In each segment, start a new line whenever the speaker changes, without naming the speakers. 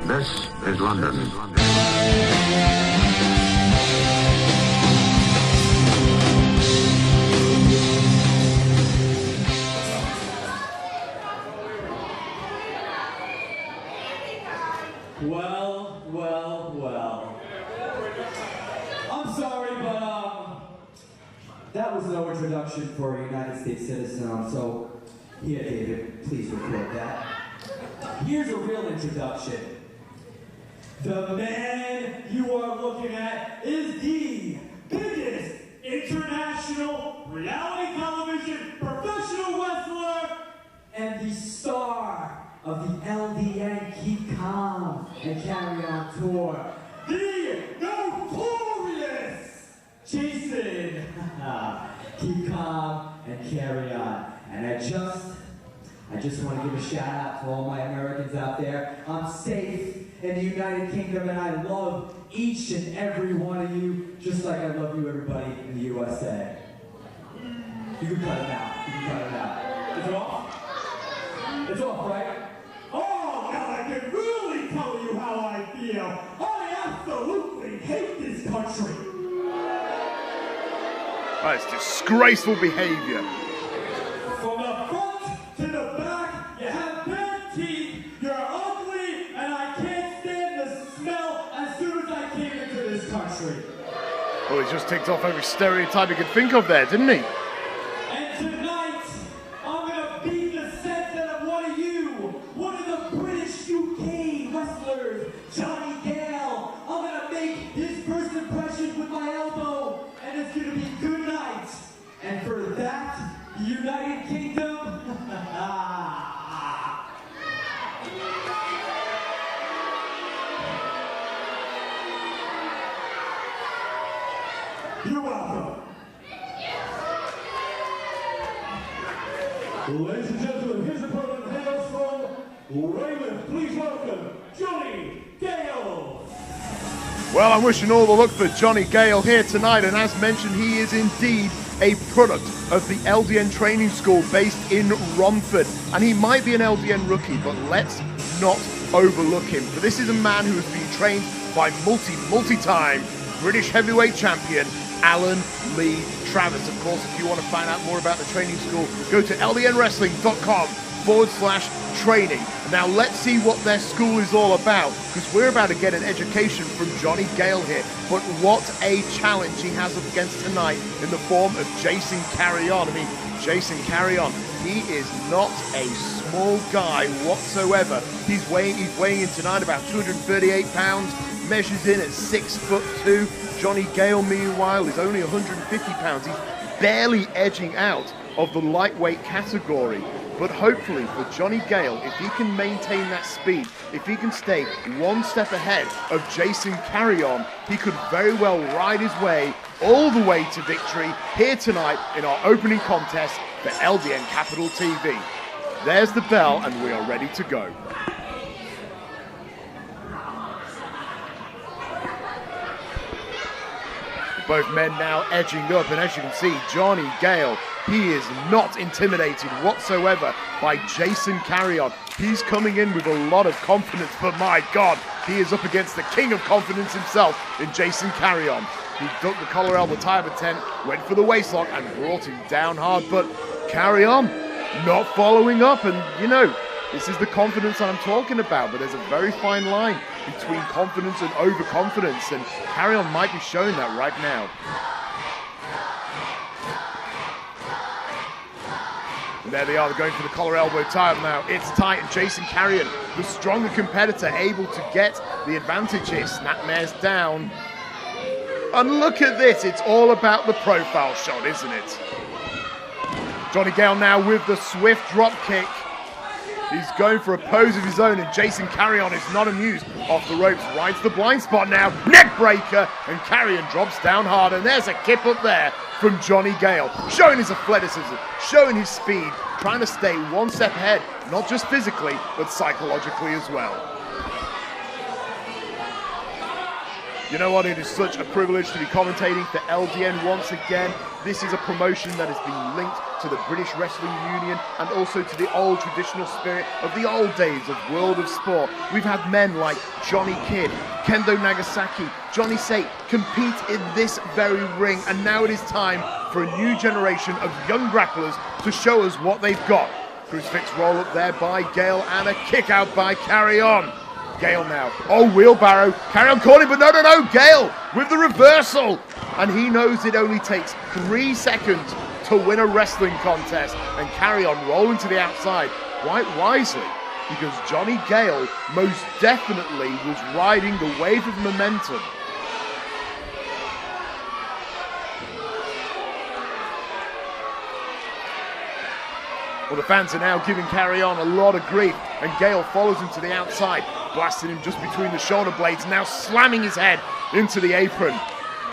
This is London.
Well. I'm sorry, but that was no introduction for a United States citizen, so here, David, please record that. Here's a real introduction. The man you are looking at is the biggest international reality television professional wrestler and the star of the LDN Keep Calm and Carrion tour, the notorious Jason. Keep Calm and Carrion. And I just want to give a shout out to all my Americans out there. I'm safe in the United Kingdom and I love each and every one of you, just like I love you everybody in the USA. You can cut it out. Is it off? It's off, right? Oh, now I can really tell you how I feel. I absolutely hate this country.
That's disgraceful behavior.
From the front to the back, you have bad teeth, you're ugly, and I can't stand the smell as soon as I came into this country.
Well, he just ticked off every stereotype he could think of there, didn't he?
And tonight, I'm gonna beat the sense out of one of you, one of the British UK wrestlers, Johnny Gale. I'm gonna make his first impression with my elbow, and it's gonna be good night. And for that, United Kingdom, you're welcome. Ladies and gentlemen, his opponent hails from Weymouth. Please welcome Johnny Gale.
Well, I'm wishing all the luck for Johnny Gale here tonight, and as mentioned, he is indeed a product of the LDN training school based in Romford, and he might be an LDN rookie, but let's not overlook him, for this is a man who has been trained by multi-time British heavyweight champion Alan Lee Travis. Of course, if you want to find out more about the training school, go to ldnwrestling.com/training. Now let's see what their school is all about, because we're about to get an education from Johnny Gale here. But what a challenge he has up against tonight in the form of Jason Carrion. I mean, Jason Carrion, he is not a small guy whatsoever. He's weighing in tonight about 238 pounds, measures in at 6'2". Johnny Gale, meanwhile, is only 150 pounds. He's barely edging out of the lightweight category. But hopefully for Johnny Gale, if he can maintain that speed, if he can stay one step ahead of Jason Carrion, he could very well ride his way all the way to victory here tonight in our opening contest for LDN Capital TV. There's the bell and we are ready to go. Both men now edging up, and as you can see, Johnny Gale, he is not intimidated whatsoever by Jason Carrion. He's coming in with a lot of confidence, but my God, he is up against the king of confidence himself in Jason Carrion. He ducked the collar elbow tie of a 10, went for the waistlock and brought him down hard, but Carrion not following up, and you know, this is the confidence I'm talking about, but there's a very fine line between confidence and overconfidence, and Carrion might be showing that right now. And there they are, they're going for the collar elbow tie now. It's tight, and Jason Carrion, the stronger competitor, able to get the advantage here. Snapmare's down. And look at this, it's all about the profile shot, isn't it? Johnny Gale now with the swift drop kick. He's going for a pose of his own, and Jason Carrion is not amused. Off the ropes, rides the blind spot now. Neck breaker, and Carrion drops down hard, and there's a kip up there from Johnny Gale. Showing his athleticism, showing his speed, trying to stay one step ahead, not just physically, but psychologically as well. You know what, it is such a privilege to be commentating for LDN once again. This is a promotion that has been linked to the British Wrestling Union and also to the old traditional spirit of the old days of World of Sport. We've had men like Johnny Kidd, Kendo Nagasaki, Johnny Say compete in this very ring, and now it is time for a new generation of young grapplers to show us what they've got. Crucifix roll up there by Gale and a kick out by Carrion. Gale now. Oh, wheelbarrow. Carrion caught him, but no. Gale with the reversal. And he knows it only takes 3 seconds to win a wrestling contest. And Carrion rolling to the outside quite wisely, because Johnny Gale most definitely was riding the wave of momentum. Well, the fans are now giving Carrion a lot of grief, and Gale follows him to the outside, blasting him just between the shoulder blades, now slamming his head into the apron.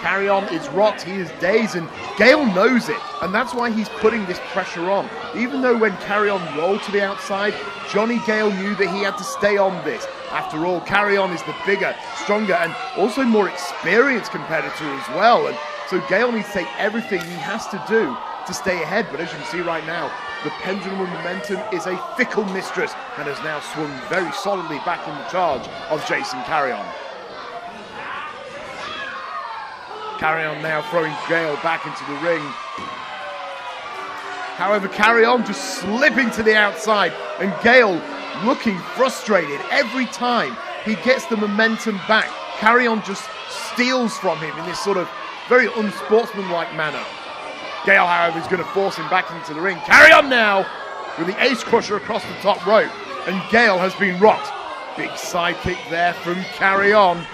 Carrion is rocked, he is dazed, and Gale knows it, and that's why he's putting this pressure on. Even though when Carrion rolled to the outside, Johnny Gale knew that he had to stay on this. After all, Carrion is the bigger, stronger, and also more experienced competitor as well, and so Gale needs to take everything he has to do to stay ahead. But as you can see right now, the pendulum of momentum is a fickle mistress and has now swung very solidly back in the charge of Jason Carrion. Carrion now throwing Gale back into the ring. However, Carrion just slipping to the outside, and Gale looking frustrated every time he gets the momentum back. Carrion just steals from him in this sort of very unsportsmanlike manner. Gale, however, is going to force him back into the ring. Carrion now with the ace crusher across the top rope, and Gale has been rocked. Big sidekick there from Carrion.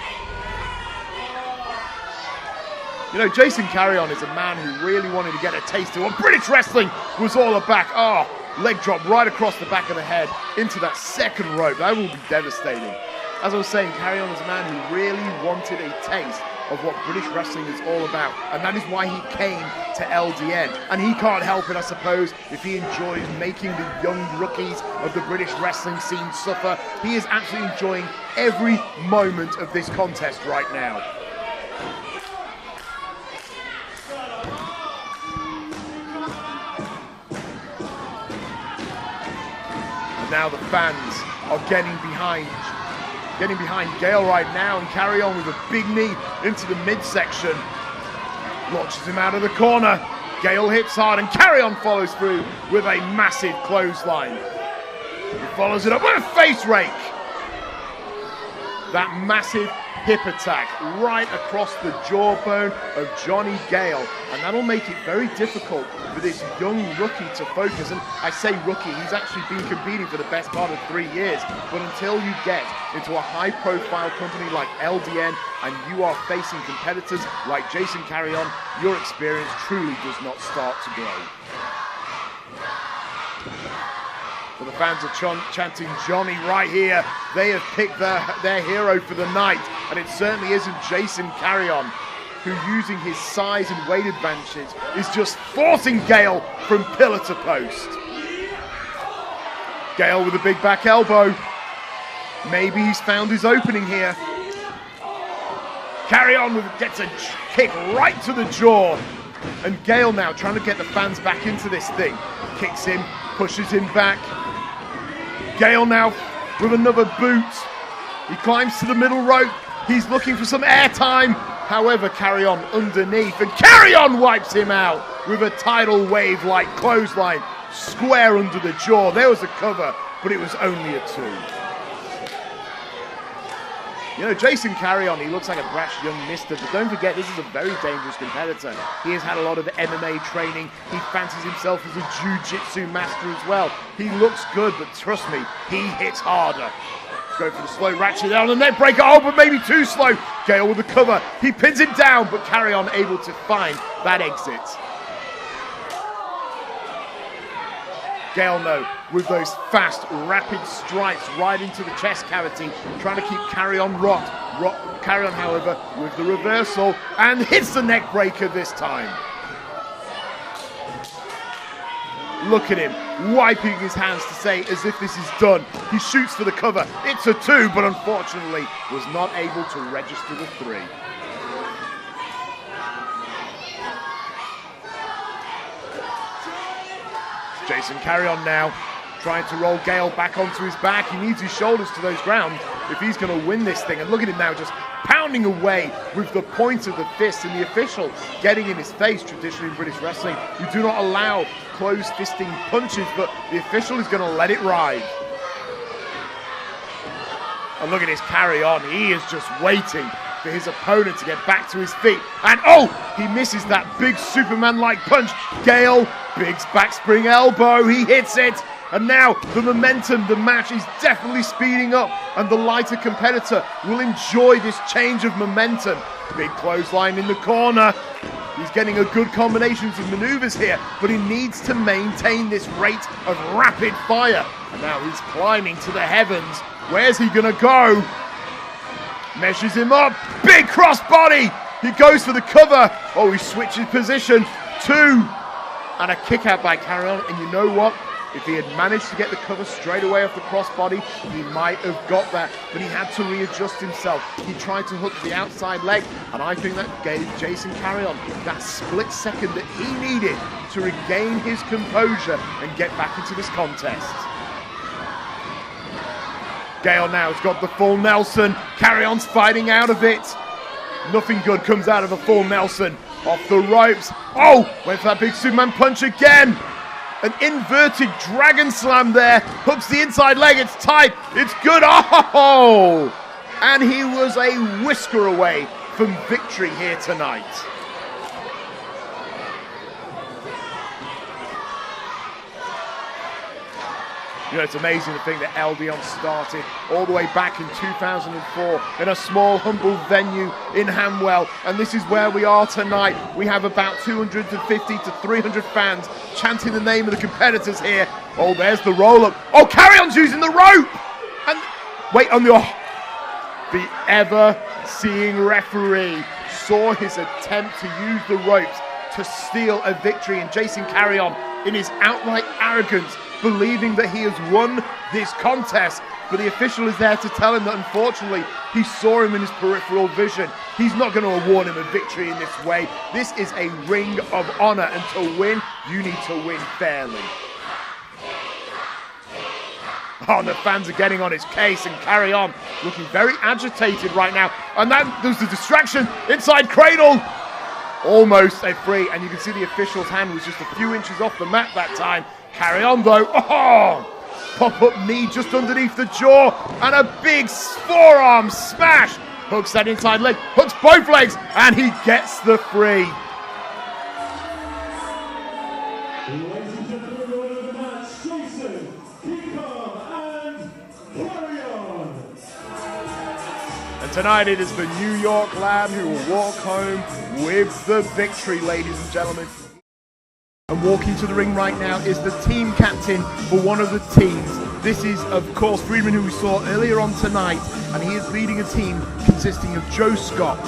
You know, Jason Carrion is a man who really wanted to get a taste of what British wrestling was all about. Oh, leg drop right across the back of the head into that second rope. That will be devastating. As I was saying, Carrion is a man who really wanted a taste of what British wrestling is all about, and that is why he came to LDN. And he can't help it, I suppose, if he enjoys making the young rookies of the British wrestling scene suffer. He is absolutely enjoying every moment of this contest right now. And now the fans are getting behind Gale right now, and Carrion with a big knee into the midsection. Launches him out of the corner. Gale hits hard, and Carrion follows through with a massive clothesline. He follows it up with a face rake. That massive hip attack right across the jawbone of Johnny Gale, and that'll make it very difficult for this young rookie to focus. And I say rookie, he's actually been competing for the best part of 3 years, but until you get into a high profile company like LDN and you are facing competitors like Jason Carrion, your experience truly does not start to grow. Well, the fans are chanting Johnny right here. They have picked their hero for the night, and it certainly isn't Jason Carrion, who, using his size and weight advantages, is just forcing Gale from pillar to post. Gale with a big back elbow. Maybe he's found his opening here. Carrion gets a kick right to the jaw. And Gale now trying to get the fans back into this thing. Kicks him, pushes him back. Gale now with another boot. He climbs to the middle rope. He's looking for some airtime. However, Carrion underneath, and Carrion wipes him out with a tidal wave-like clothesline square under the jaw. There was a cover, but it was only a 2. You know, Jason Carrion, he looks like a brash young mister, but don't forget, this is a very dangerous competitor. He has had a lot of the MMA training. He fancies himself as a jiu-jitsu master as well. He looks good, but trust me, he hits harder. Go for the slow ratchet down the neck breaker. Oh, but maybe too slow. Gale with the cover. He pins him down, but Carrion able to find that exit. Gale, no, with those fast, rapid strikes right into the chest cavity, trying to keep Carrion rocked. Carrion, however, with the reversal, and hits the neck breaker this time. Look at him, wiping his hands to say as if this is done. He shoots for the cover. It's a 2, but unfortunately was not able to register the 3. Jason Carrion now trying to roll Gale back onto his back. He needs his shoulders to those ground if he's going to win this thing. And look at him now just pounding away with the point of the fist, and the official getting in his face. Traditionally in British wrestling, you do not allow closed fisting punches, but the official is going to let it ride. And look at his Carrion. He is just waiting for his opponent to get back to his feet. And oh, he misses that big Superman-like punch. Gale, big backspring elbow. He hits it. And now the momentum, the match is definitely speeding up, and the lighter competitor will enjoy this change of momentum. Big clothesline in the corner. He's getting a good combination of maneuvers here, but he needs to maintain this rate of rapid fire. And now he's climbing to the heavens. Where's he gonna go? Meshes him up. Big crossbody. He goes for the cover. Oh, he switches position. 2. And a kick out by Carrion. And you know what? If he had managed to get the cover straight away off the crossbody, he might have got that, but he had to readjust himself. He tried to hook the outside leg, and I think that gave Jason Carrion that split second that he needed to regain his composure and get back into this contest. Gale now has got the full Nelson. Carrion's fighting out of it. Nothing good comes out of a full Nelson. Off the ropes. Oh, went for that big Superman punch again. An inverted dragon slam there. Hooks the inside leg. It's tight. It's good. Oh! And he was a whisker away from victory here tonight. You know, it's amazing to think that LDN started all the way back in 2004 in a small, humble venue in Hamwell. And this is where we are tonight. We have about 250 to 300 fans chanting the name of the competitors here. Oh, there's the roll-up. Oh, Carrion's using the rope! And wait, on the ever-seeing referee saw his attempt to use the ropes to steal a victory. And Jason Carrion, in his outright arrogance, believing that he has won this contest, but the official is there to tell him that unfortunately he saw him in his peripheral vision. He's not going to award him a victory in this way. This is a ring of honor, and to win, you need to win fairly. Oh, and the fans are getting on his case, and Carrion looking very agitated right now. And then there's the distraction, inside cradle. Almost a free, and you can see the official's hand was just a few inches off the mat that time. Carrion though, oh! Pop-up knee just underneath the jaw, and a big forearm smash. Hooks that inside leg, hooks both legs, and he gets the free.
Ladies and gentlemen, the winner of the match, Jason and Carrion.
And tonight it is the New York lad who will walk home with the victory, ladies and gentlemen. And walking to the ring right now is the team captain for one of the teams. This is, of course, Friedman, who we saw earlier on tonight, and he is leading a team consisting of Joe Scott,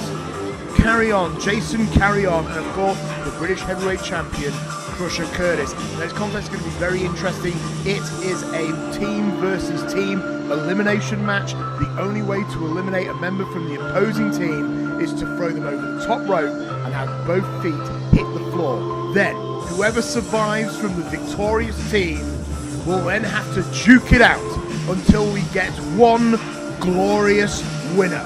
Carrion, Jason Carrion, and of course, the British heavyweight champion, Crusher Curtis. Now, this contest is going to be very interesting. It is a team versus team elimination match. The only way to eliminate a member from the opposing team is to throw them over the top rope and have both feet hit the floor. Then, whoever survives from the victorious team will then have to duke it out until we get one glorious winner.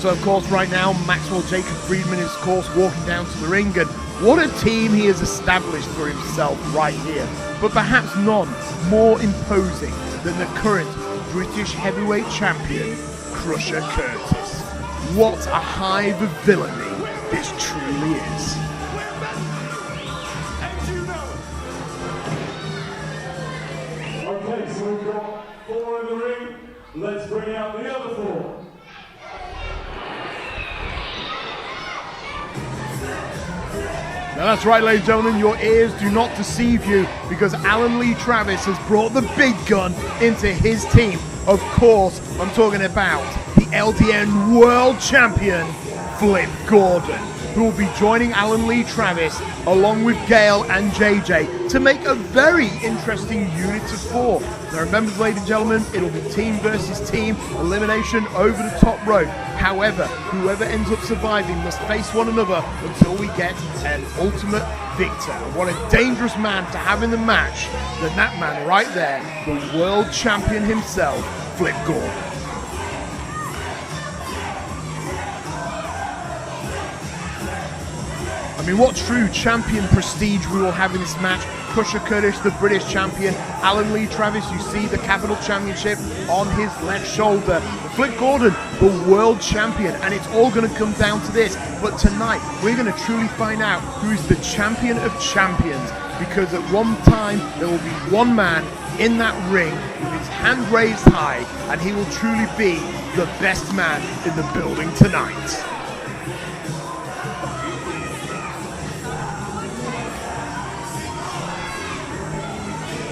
So, of course, right now, Maxwell Jacob Friedman is, of course, walking down to the ring, and what a team he has established for himself right here. But perhaps none more imposing than the current British heavyweight champion, Crusher Curtis. What a hive of villainy this truly is.
Okay, so we've got 4 in the ring. Let's bring out the other 4.
Now that's right, ladies and gentlemen, your ears do not deceive you, because Alan Lee Travis has brought the big gun into his team. Of course, I'm talking about the LDN World Champion, Flip Gordon. who will be joining Alan Lee Travis along with Gale and JJ to make a very interesting unit of 4. Now remember, ladies and gentlemen, it'll be team versus team, elimination over the top rope. However, whoever ends up surviving must face one another until we get an ultimate victor. What a dangerous man to have in the match than that man right there, the world champion himself, Flip Gordon. I mean, what true champion prestige we will have in this match. Crusher Curtis, the British champion. Alan Lee Travis, you see the Capital Championship on his left shoulder. Flip Gordon, the world champion. And it's all going to come down to this. But tonight, we're going to truly find out who is the champion of champions. Because at one time, there will be one man in that ring with his hand raised high. And he will truly be the best man in the building tonight.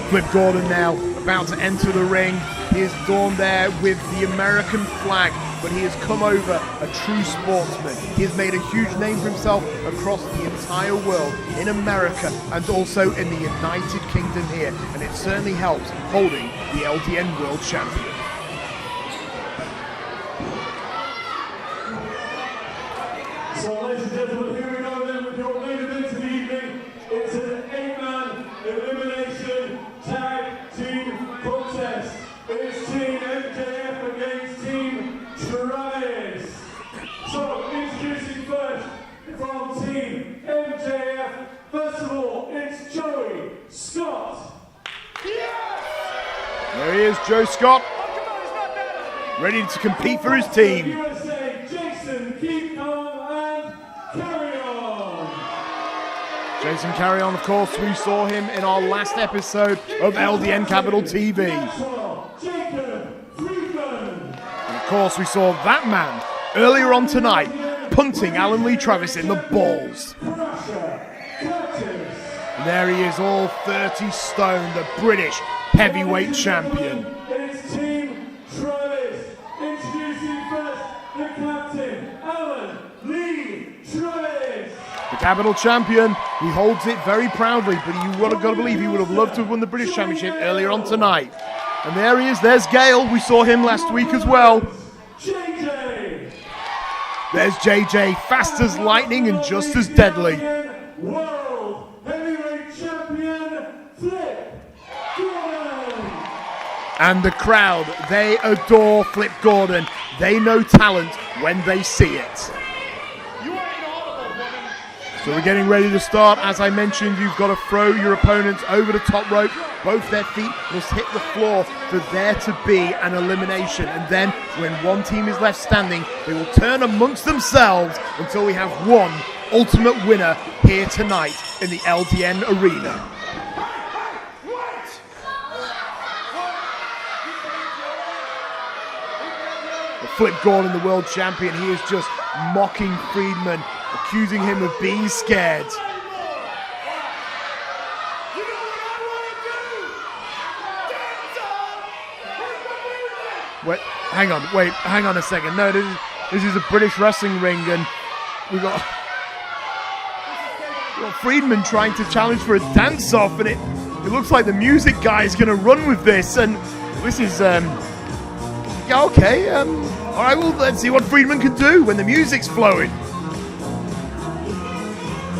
Flip Gordon now about to enter the ring. He is adorned there with the American flag, but he has come over a true sportsman. He has made a huge name for himself across the entire world, in America and also in the United Kingdom here, and it certainly helps holding the LDN World Champion.
So ladies and gentlemen, here we go then with your main event of the evening. It's an 8-man elimination tag team contest. It's Team MJF against Team Travis. So introducing first from Team MJF, first of all, it's Joey Scott.
There he is, Joe Scott, ready to compete for his team.
USA, Jason Carrion.
Jason Carrion, of course, we saw him in our last episode of LDN Capital TV. And of course, we saw that man earlier on tonight punting Alan Lee Travis in the balls. And there he is, all 30 stone, the British heavyweight champion.
It's Team Travis. Introducing first the captain, Alan Lee Travis.
The Capital Champion, he holds it very proudly, but you would have got to believe he would have loved to have won the British Championship earlier on tonight. And there he is, there's Gale, we saw him last week as well.
JJ.
There's JJ, fast as lightning and just as deadly.
World Heavyweight Champion, Flip Gordon.
And the crowd, they adore Flip Gordon. They know talent when they see it. So we're getting ready to start. As I mentioned, you've got to throw your opponents over the top rope. Both their feet must hit the floor for there to be an elimination. And then when one team is left standing, they will turn amongst themselves until we have one ultimate winner here tonight in the LDN arena. Flip Gordon, the world champion, he is just mocking Friedman, accusing him of being scared. Wait, hang on a second. No, this is a British wrestling ring, and we got Friedman trying to challenge for a dance-off, and it looks like the music guy is going to run with this, and this is yeah, okay. All right, well, let's see what Friedman can do when the music's flowing.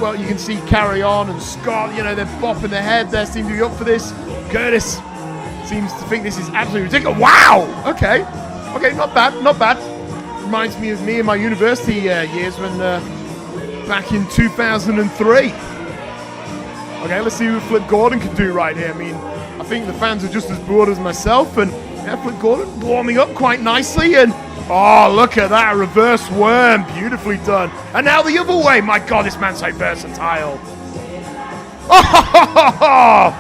Well, you can see Carrion and Scott, you know, they're bopping their head. They seem to be up for this. Curtis seems to think this is absolutely ridiculous. Wow! Okay, not bad. Reminds me of me in my university years when back in 2003. Okay, let's see what Flip Gordon can do right here. I mean, I think the fans are just as bored as myself, and yeah, Flip Gordon warming up quite nicely, and oh, look at that reverse worm, beautifully done. And now the other way. My God, this man's so versatile. Oh,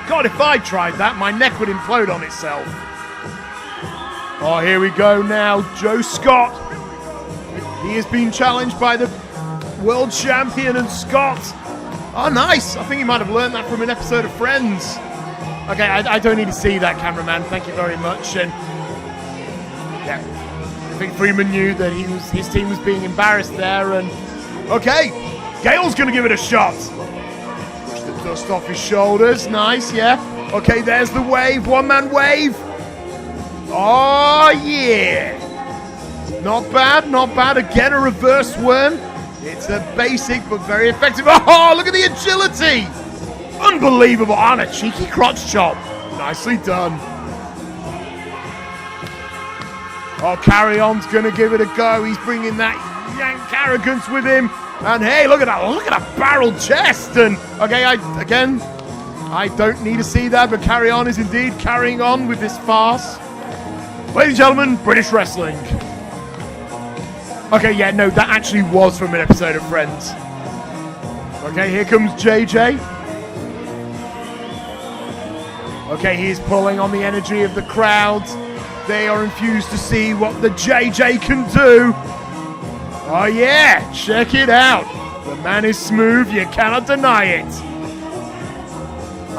God, if I tried that, my neck would implode on itself. Oh, here we go now. Joe Scott. He is being challenged by the world champion, and Scott. Oh, nice. I think he might have learned that from an episode of Friends. Okay, I don't need to see that, cameraman. Thank you very much. And yeah, I think Friedman knew that his team was being embarrassed there, and okay, Gale's gonna give it a shot. Push the dust off his shoulders, nice, yeah. Okay, there's the wave, one-man wave. Oh yeah, not bad, not bad. Again, a reverse worm. It's a basic but very effective. Oh, look at the agility, unbelievable. On a cheeky crotch chop, nicely done. Oh, Carrion's gonna give it a go. He's bringing that yank arrogance with him. And hey, look at that barrel chest. And okay, I don't need to see that, but Carrion is indeed carrying on with this farce. Ladies and gentlemen, British wrestling. Okay, yeah, no, that actually was from an episode of Friends. Okay, here comes JJ. Okay, he's pulling on the energy of the crowd. They are infused to see what the JJ can do. Oh yeah, check it out. The man is smooth, you cannot deny it.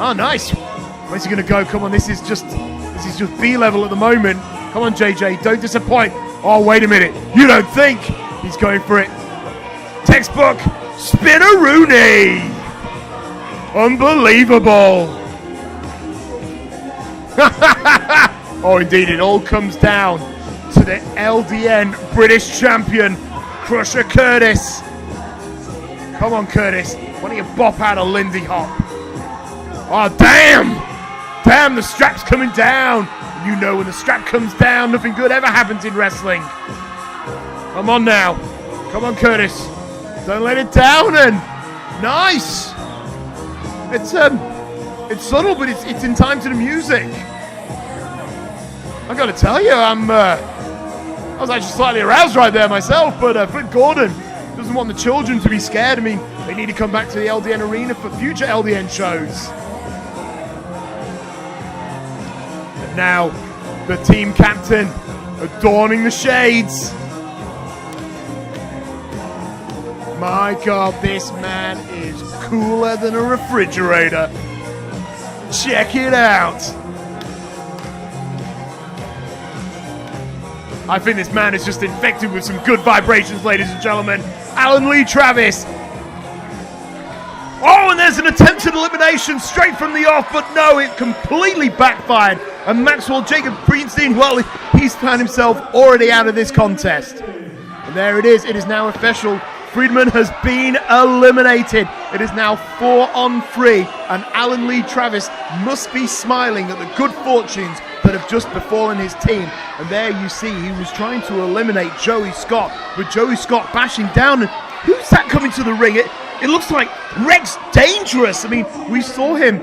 Oh, nice. Where's he gonna go? Come on, this is just B level at the moment. Come on, JJ, don't disappoint. Oh, wait a minute. You don't think? He's going for it. Textbook Spinneroonie. Unbelievable. Oh, indeed, it all comes down to the LDN British champion, Crusher Curtis. Come on, Curtis. Why don't you bop out a Lindy Hop? Oh, damn! Damn, the strap's coming down. You know when the strap comes down, nothing good ever happens in wrestling. Come on now. Come on, Curtis. Don't let it down, and nice! It's subtle, but it's in time to the music. I gotta tell you, I was actually slightly aroused right there myself, but Flip Gordon doesn't want the children to be scared. I mean, they need to come back to the LDN arena for future LDN shows. And now, the team captain adorning the shades. My God, this man is cooler than a refrigerator. Check it out. I think this man is just infected with some good vibrations, ladies and gentlemen. Alan Lee Travis. Oh, and there's an attempted elimination straight from the off, but no, it completely backfired. And Maxwell Jacob Greenstein, well, he's found himself already out of this contest. And there it is now official. Friedman has been eliminated. It is now 4-on-3, and Alan Lee Travis must be smiling at the good fortunes that have just befallen his team. And there you see, he was trying to eliminate Joey Scott, with Joey Scott bashing down. And who's that coming to the ring? It looks like Rex Dangerous. I mean, we saw him,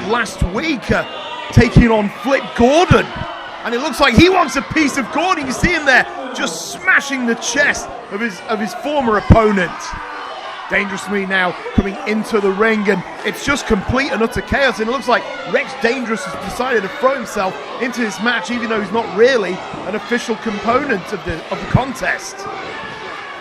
last week taking on Flip Gordon. And it looks like he wants a piece of Gordon. You see him there just smashing the chest of his former opponent. Dangerously now coming into the ring, and it's just complete and utter chaos. And it looks like Rex Dangerous has decided to throw himself into this match, even though he's not really an official component of the contest.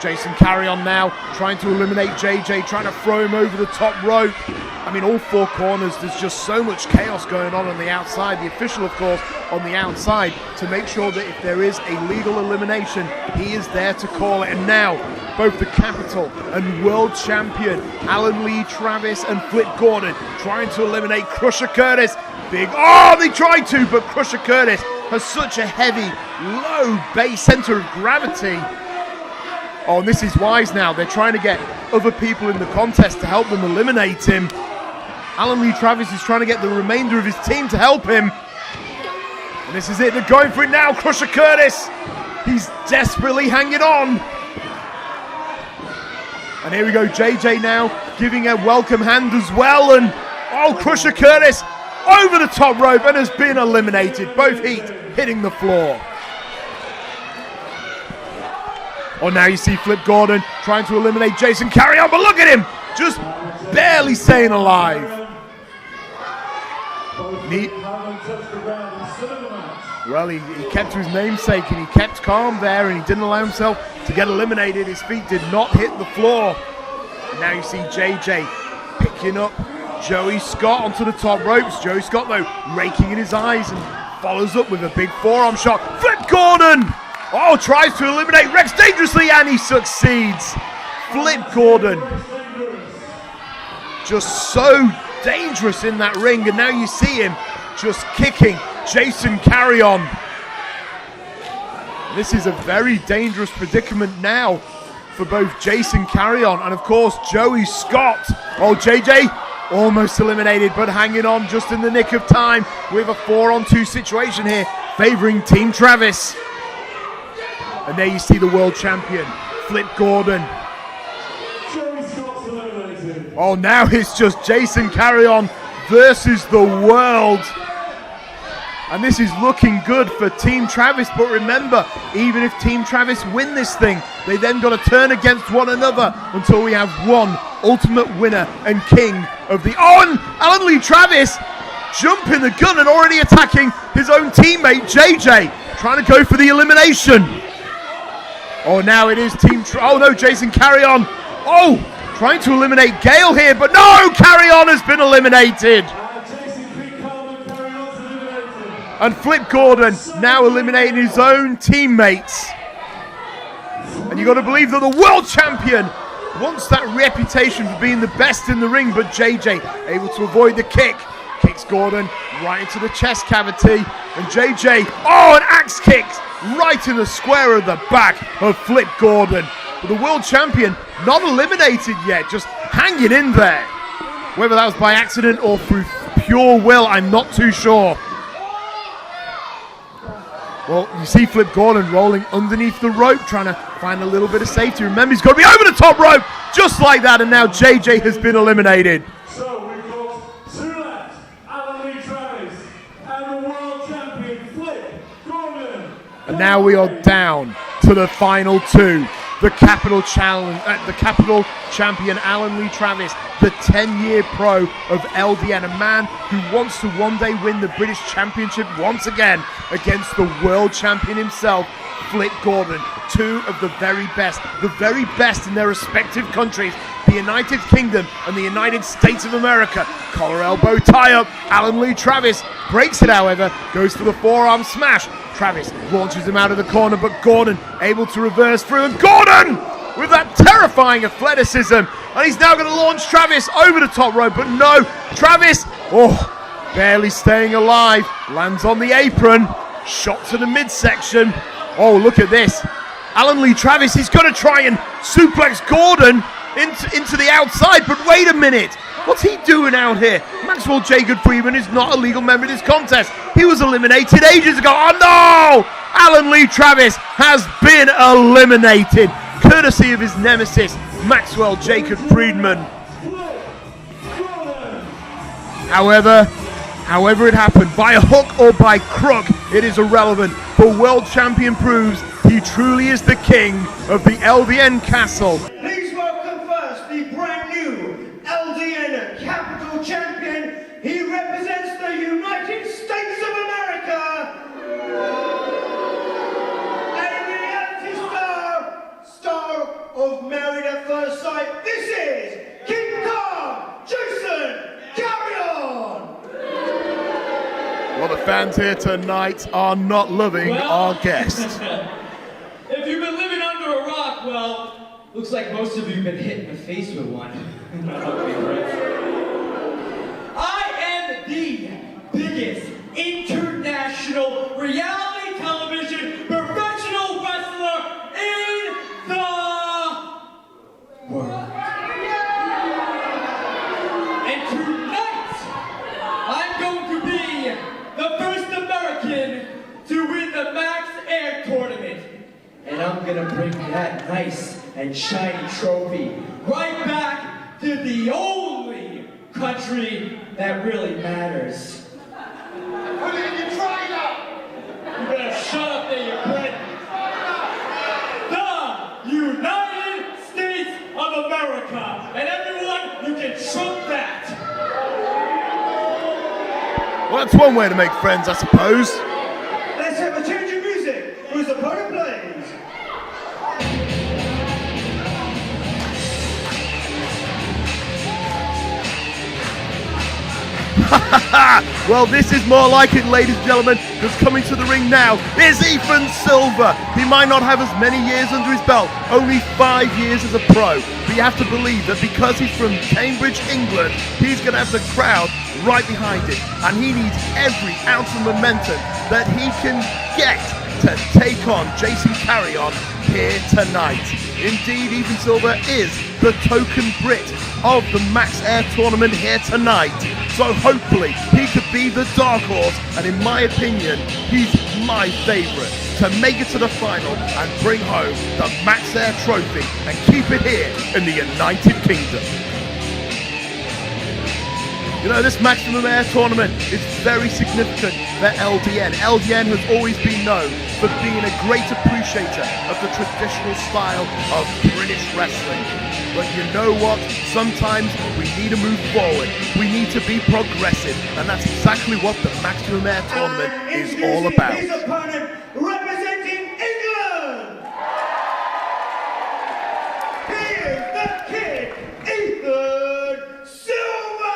Jason Carrion now trying to eliminate JJ, trying to throw him over the top rope. I mean, all four corners, there's just so much chaos going on the outside. The official, of course, on the outside to make sure that if there is a legal elimination, he is there to call it. And now, both the Capital and World Champion Alan Lee Travis and Flip Gordon trying to eliminate Crusher Curtis. They tried to, but Crusher Curtis has such a heavy, low base center of gravity. Oh, and this is wise now. They're trying to get other people in the contest to help them eliminate him. Alan Lee Travis is trying to get the remainder of his team to help him. And this is it. They're going for it now. Crusher Curtis. He's desperately hanging on. And here we go. JJ now giving a welcome hand as well. And Crusher Curtis over the top rope and has been eliminated. Both heat hitting the floor. Oh, now you see Flip Gordon trying to eliminate Jason Carrion, but look at him, just barely staying alive. Well, he kept to his namesake and he kept calm there, and he didn't allow himself to get eliminated. His feet did not hit the floor. And now you see JJ picking up Joey Scott onto the top ropes. Joey Scott, though, raking in his eyes and follows up with a big forearm shot. Flip Gordon! Oh, tries to eliminate Rex dangerously, and he succeeds. Flip Gordon. Just so dangerous in that ring, and now you see him just kicking Jason Carrion. This is a very dangerous predicament now for both Jason Carrion and, of course, Joey Scott. Oh, JJ almost eliminated, but hanging on just in the nick of time with a 4-on-2 situation here, favoring Team Travis. And there you see the world champion, Flip Gordon. Oh, now it's just Jason Carrion versus the world. And this is looking good for Team Travis, but remember, even if Team Travis win this thing, they then got to turn against one another until we have one ultimate winner and king of the... Oh, and Alan Lee Travis jumping the gun and already attacking his own teammate, JJ, trying to go for the elimination. Oh, now it is Oh, no, Jason Carrion. Oh, trying to eliminate Gale here, but no, Carrion has been eliminated. And Flip Gordon now eliminating his own teammates. And you got to believe that the world champion wants that reputation for being the best in the ring, but JJ able to avoid the kick. Kicks Gordon right into the chest cavity. And JJ, oh, an axe kick right in the square of the back of Flip Gordon. But the world champion not eliminated yet, just hanging in there. Whether that was by accident or through pure will, I'm not too sure. Well, you see Flip Gordon rolling underneath the rope, trying to find a little bit of safety. Remember, he's got to be over the top rope, just like that, and now JJ has been eliminated.
So we've got two left, Alan Lee Travis and the world champion Flip Gordon.
And now we are down to the final two. The capital champion Alan Lee Travis, the 10-year pro of LDN, a man who wants to one day win the British Championship once again against the world champion himself, Flip Gordon. Two of the very best in their respective countries, the United Kingdom and the United States of America. Collar elbow tie-up, Alan Lee Travis breaks it, however, goes for the forearm smash. Travis launches him out of the corner, but Gordon able to reverse through, and Gordon with that terrifying athleticism, and he's now going to launch Travis over the top rope, but no, Travis, barely staying alive, lands on the apron, shot to the midsection. Oh, look at this. Alan Lee Travis, he's going to try and suplex Gordon into the outside, but wait a minute. What's he doing out here? Maxwell Jacob Freeman is not a legal member of this contest. He was eliminated ages ago. Oh no! Alan Lee Travis has been eliminated, courtesy of his nemesis, Maxwell Jacob Friedman. However it happened, by a hook or by crook, it is irrelevant. The world champion proves he truly is the king of the LDN castle.
Please welcome first the brand new LDN Capital Champion. He represents the United States of America. A reality star of Married at First Sight. This is King Kong, Jason Carrion.
Well, the fans here tonight are not loving our guest.
If you've been living under a rock, well, looks like most of you have been hit in the face with one. I am the biggest international reality television professional wrestler in the world. And tonight, I'm going to be the first American to win the Max Air Tournament. And I'm gonna bring that nice and shiny trophy right back to the only country that really matters.
Put it in your trailer.
You better shut up there, you prick. The United States of America. And everyone, you can trump that.
Well, that's one way to make friends, I suppose.
Let's have a change of music. Whose opponent plays?
Well, this is more like it, ladies and gentlemen, because coming to the ring now is Ethan Silva. He might not have as many years under his belt, only 5 years as a pro, but you have to believe that because he's from Cambridge, England, he's going to have the crowd right behind him, and he needs every ounce of momentum that he can get to take on Jason Carrion here tonight. Indeed, Ethan Silva is the token Brit of the Max Air tournament here tonight. So hopefully he could be the dark horse, and in my opinion, he's my favourite to make it to the final and bring home the Max Air trophy and keep it here in the United Kingdom. You know, this Maximum Air tournament is very significant for LDN. LDN has always been known for being a great appreciator of the traditional style of British wrestling. But you know what? Sometimes we need to move forward. We need to be progressive. And that's exactly what the Maximum Air tournament is all about.
His opponent representing England! He is the Kid, Ethan Silva!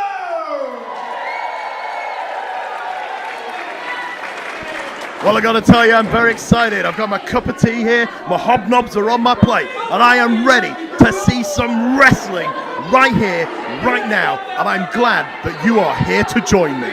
Well, I gotta tell you, I'm very excited. I've got my cup of tea here, my hobnobs are on my plate, and I am ready to see some wrestling right here, right now, and I'm glad that you are here to join me.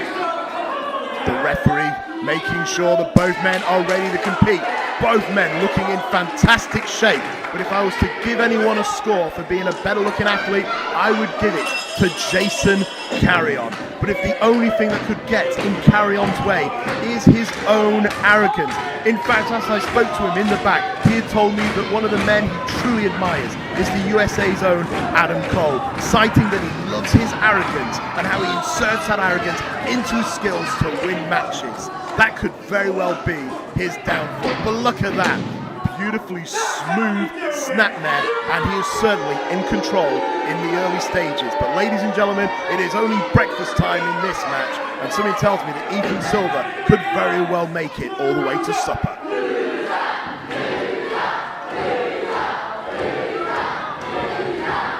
The referee making sure that both men are ready to compete. Both men looking in fantastic shape. But if I was to give anyone a score for being a better looking athlete, I would give it to Jason Carrion. But if the only thing that could get in Carrion's way is his own arrogance. In fact, as I spoke to him in the back, he had told me that one of the men he truly admires is the USA's own Adam Cole, citing that he loves his arrogance and how he inserts that arrogance into his skills to win matches. That could very well be his downfall. But look at that. Beautifully smooth snapmare, and he is certainly in control in the early stages. But ladies and gentlemen, it is only breakfast time in this match, and something tells me that Ethan Silva could very well make it all the way to supper.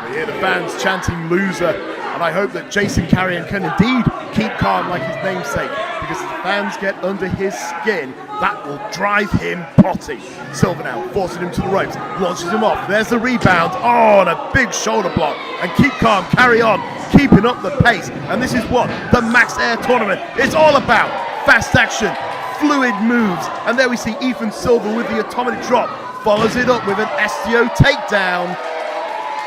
We hear the fans chanting loser, and I hope that Jason Carrion can indeed keep calm like his namesake, because as the fans get under his skin, that will drive him potty. Silva now forcing him to the ropes, launches him off. There's the rebound. Oh, and a big shoulder block. And keep calm, carry on, keeping up the pace. And this is what the Max Air tournament is all about. Fast action, fluid moves. And there we see Ethan Silva with the atomic drop. Follows it up with an STO takedown.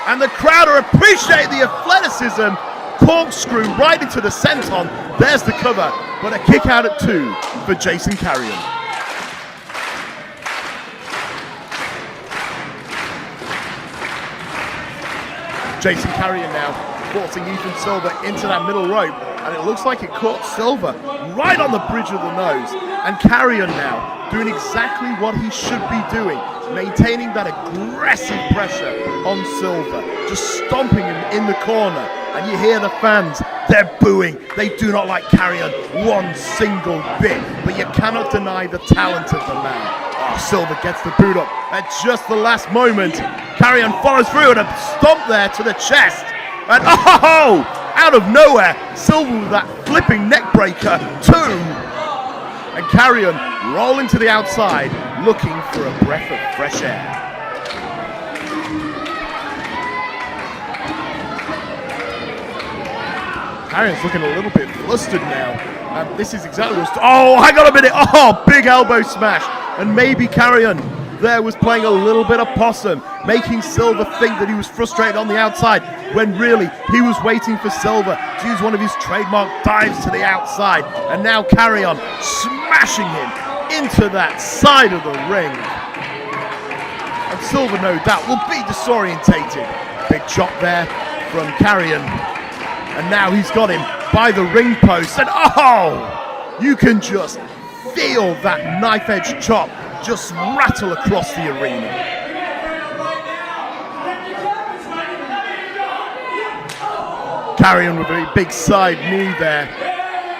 And the crowd are appreciating the athleticism. Corkscrew right into the senton. There's the cover, but a kick out at 2 for Jason Carrion. Jason Carrion now forcing Ethan Silva into that middle rope, and it looks like it caught Silva right on the bridge of the nose. And Carrion now doing exactly what he should be doing, maintaining that aggressive pressure on Silva, just stomping him in the corner. And you hear the fans, they're booing. They do not like Carrion one single bit, but you cannot deny the talent of the man. Oh, Silva gets the boot up at just the last moment. Carrion follows through and a stomp there to the chest. And oh, out of nowhere, Silva with that flipping neck breaker, 2. And Carrion rolling to the outside, looking for a breath of fresh air. Carrion's looking a little bit flustered now. This is exactly what's... Oh, hang on a minute. Oh, big elbow smash. And maybe Carrion there was playing a little bit of possum, making Silva think that he was frustrated on the outside, when really he was waiting for Silva to use one of his trademark dives to the outside. And now Carrion smashing him into that side of the ring. And Silva, no doubt, will be disorientated. Big chop there from Carrion. And now he's got him by the ring post. And oh, you can just feel that knife edge chop just rattle across the arena. Carrion with a big side knee there.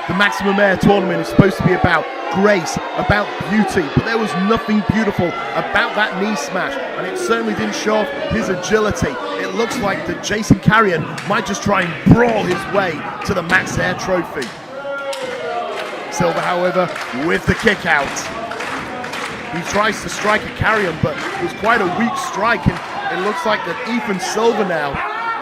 The Maximum Air tournament is supposed to be about grace, about beauty, but there was nothing beautiful about that knee smash, and it certainly didn't show off his agility. It looks like that Jason Carrion might just try and brawl his way to the Max Air trophy. Silva, however, with the kick out. He tries to strike a Carrion, but it was quite a weak strike, and it looks like that Ethan Silva now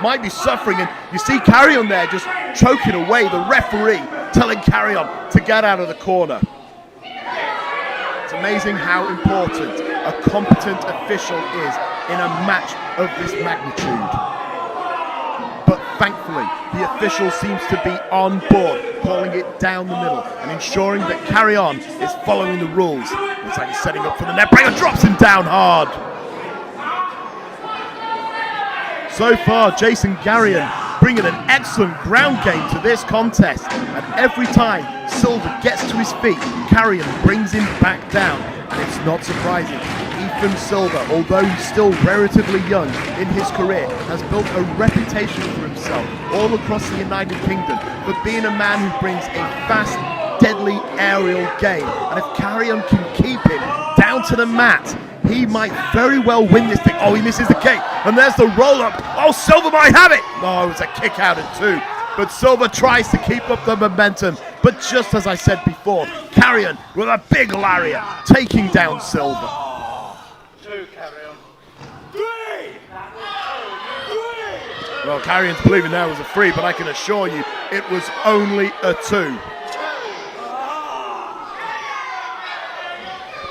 might be suffering, and you see Carrion there just choking away, the referee telling Carrion to get out of the corner. It's amazing how important a competent official is in a match of this magnitude. But thankfully, the official seems to be on board, calling it down the middle and ensuring that Carrion is following the rules. Looks like he's setting up for the net breaker, drops him down hard. So far, Jason Carrion bringing an excellent ground game to this contest, and every time Silva gets to his feet, Carrion brings him back down, and it's not surprising. Ethan Silva, although he's still relatively young in his career, has built a reputation for himself all across the United Kingdom for being a man who brings a fast, deadly aerial game, and if Carrion can keep him down to the mat, he might very well win this thing. Oh, he misses the kick, and there's the roll-up. Oh, Silva might have it. No, it was a kick out at 2. But Silva tries to keep up the momentum. But just as I said before, Carrion with a big lariat, taking down Silva.
2, Carrion. 3!
Well, Carrion's believing that was a 3, but I can assure you it was only a 2.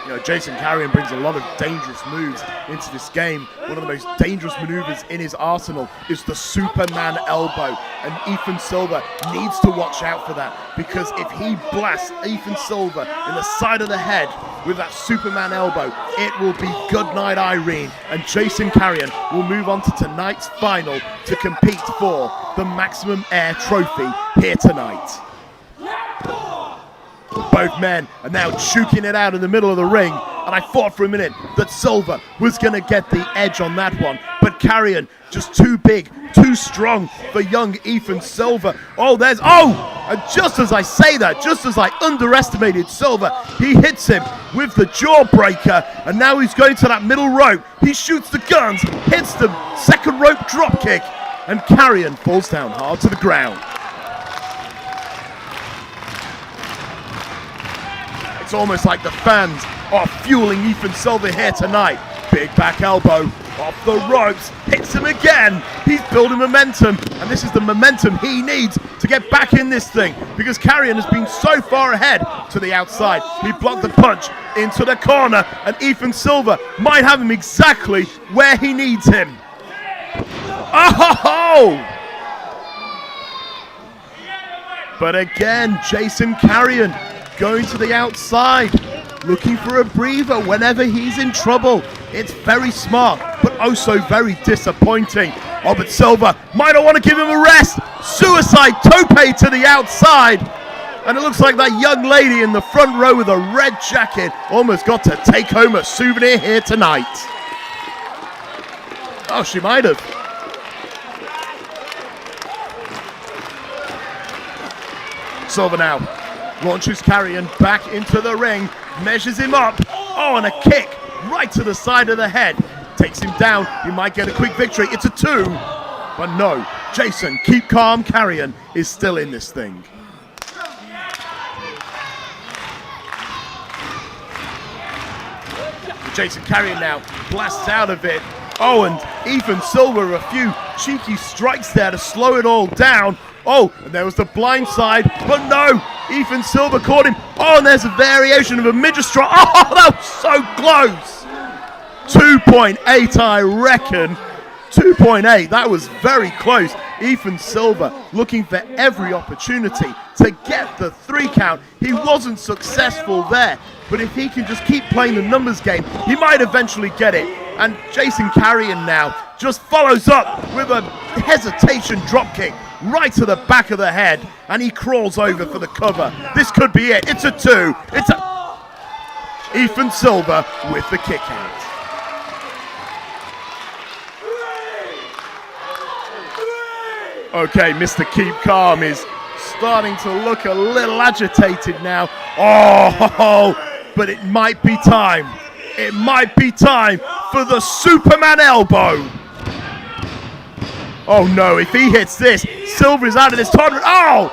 You know, Jason Carrion brings a lot of dangerous moves into this game. One of the most dangerous maneuvers in his arsenal is the Superman elbow, and Ethan Silva needs to watch out for that, because if he blasts Ethan Silva in the side of the head with that Superman elbow, it will be good night Irene, and Jason Carrion will move on to tonight's final to compete for the Maximum Air Trophy here tonight. Both men are now juking it out in the middle of the ring, and I thought for a minute that Silva was going to get the edge on that one, but Carrion just too big, too strong for young Ethan Silva. Oh, and just as I say that, just as I underestimated Silva, he hits him with the jawbreaker, and now he's going to that middle rope. He shoots the guns, hits the second rope dropkick, and Carrion falls down hard to the ground. It's almost like the fans are fueling Ethan Silva here tonight. Big back elbow off the ropes, hits him again. He's building momentum, and this is the momentum he needs to get back in this thing, because Carrion has been so far ahead to the outside. He blocked the punch into the corner, and Ethan Silva might have him exactly where he needs him. Oh! But again, Jason Carrion going to the outside, looking for a breather whenever he's in trouble. It's very smart, but also very disappointing. Oh, but Silva might not want to give him a rest. Suicide tope to the outside. And it looks like that young lady in the front row with a red jacket almost got to take home a souvenir here tonight. Oh, she might have. Silva now launches Carrion back into the ring, measures him up. Oh, and a kick right to the side of the head. Takes him down. He might get a quick victory. It's a 2. But no, Jason, keep calm. Carrion is still in this thing. Jason Carrion now blasts out of it. Oh, and Ethan Silva, a few cheeky strikes there to slow it all down. Oh, and there was the blind side, but no, Ethan Silva caught him. Oh, and there's a variation of a midget strike. Oh, that was so close. 2.8, I reckon. 2.8, that was very close. Ethan Silva looking for every opportunity to get the 3 count. He wasn't successful there, but if he can just keep playing the numbers game, he might eventually get it. And Jason Carrion now just follows up with a hesitation dropkick right to the back of the head, and he crawls over for the cover. This could be it. It's a 2. It's a Ethan Silva with the kick out. Okay, Mr. Keep Calm is starting to look a little agitated now. Oh, but it might be time. It might be time for the Superman elbow. Oh no, if he hits this, Silva is out of this tournament. Oh!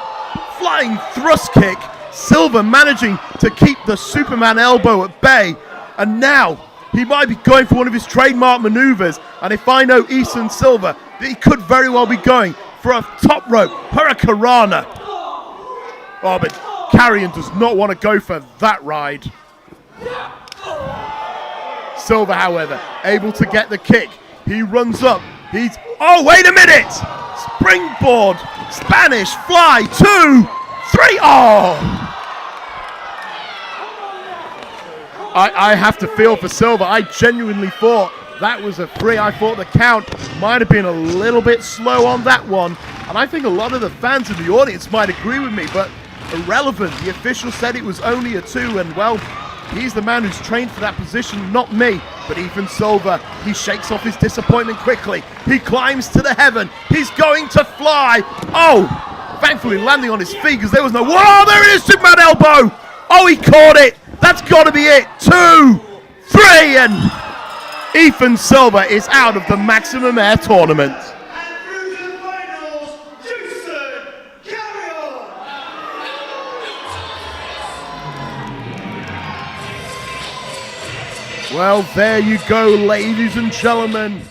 Flying thrust kick Silva managing to keep the Superman elbow at bay, and now he might be going for one of his trademark maneuvers, and if I know Ethan Silva, he could very well be going for a top rope Hurricanrana. Oh, but Carrion does not want to go for that ride. Silva, however, able to get the kick. He runs up. Oh, wait a minute! Springboard, Spanish fly, 2, 3, oh! I have to feel for Silva. I genuinely thought that was a 3. I thought the count might have been a little bit slow on that one. And I think a lot of the fans in the audience might agree with me, but irrelevant. The official said it was only a 2, and well, he's the man who's trained for that position, not me. But Ethan Silva, he shakes off his disappointment quickly. He climbs to the heaven. He's going to fly. Oh, thankfully landing on his feet because there was no... Whoa, there it is, Superman elbow. Oh, he caught it. That's got to be it. 2, 3, and Ethan Silva is out of the Maximum Air tournament.
And through to the finals, Jason Carrion.
Well, there you go, ladies and gentlemen.